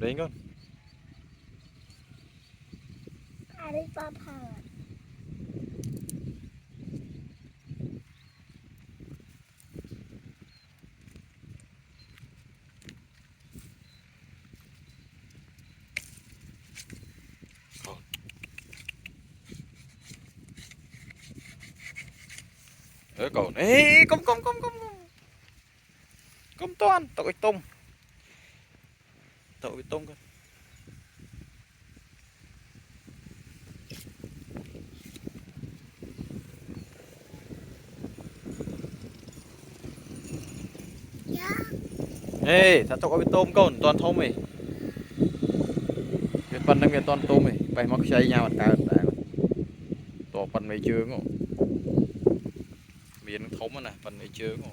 lên con ai đi ba thờ ở cậu ê công toan tao cái tôm con dạ ê sao tao cái tôm con toàn thôm mày cái phần đang cái toàn tôm mày phải mắc xây nhau mặt cả tổ phần mày chưa ngộ miếng thôm nè phần mày chưa ngộ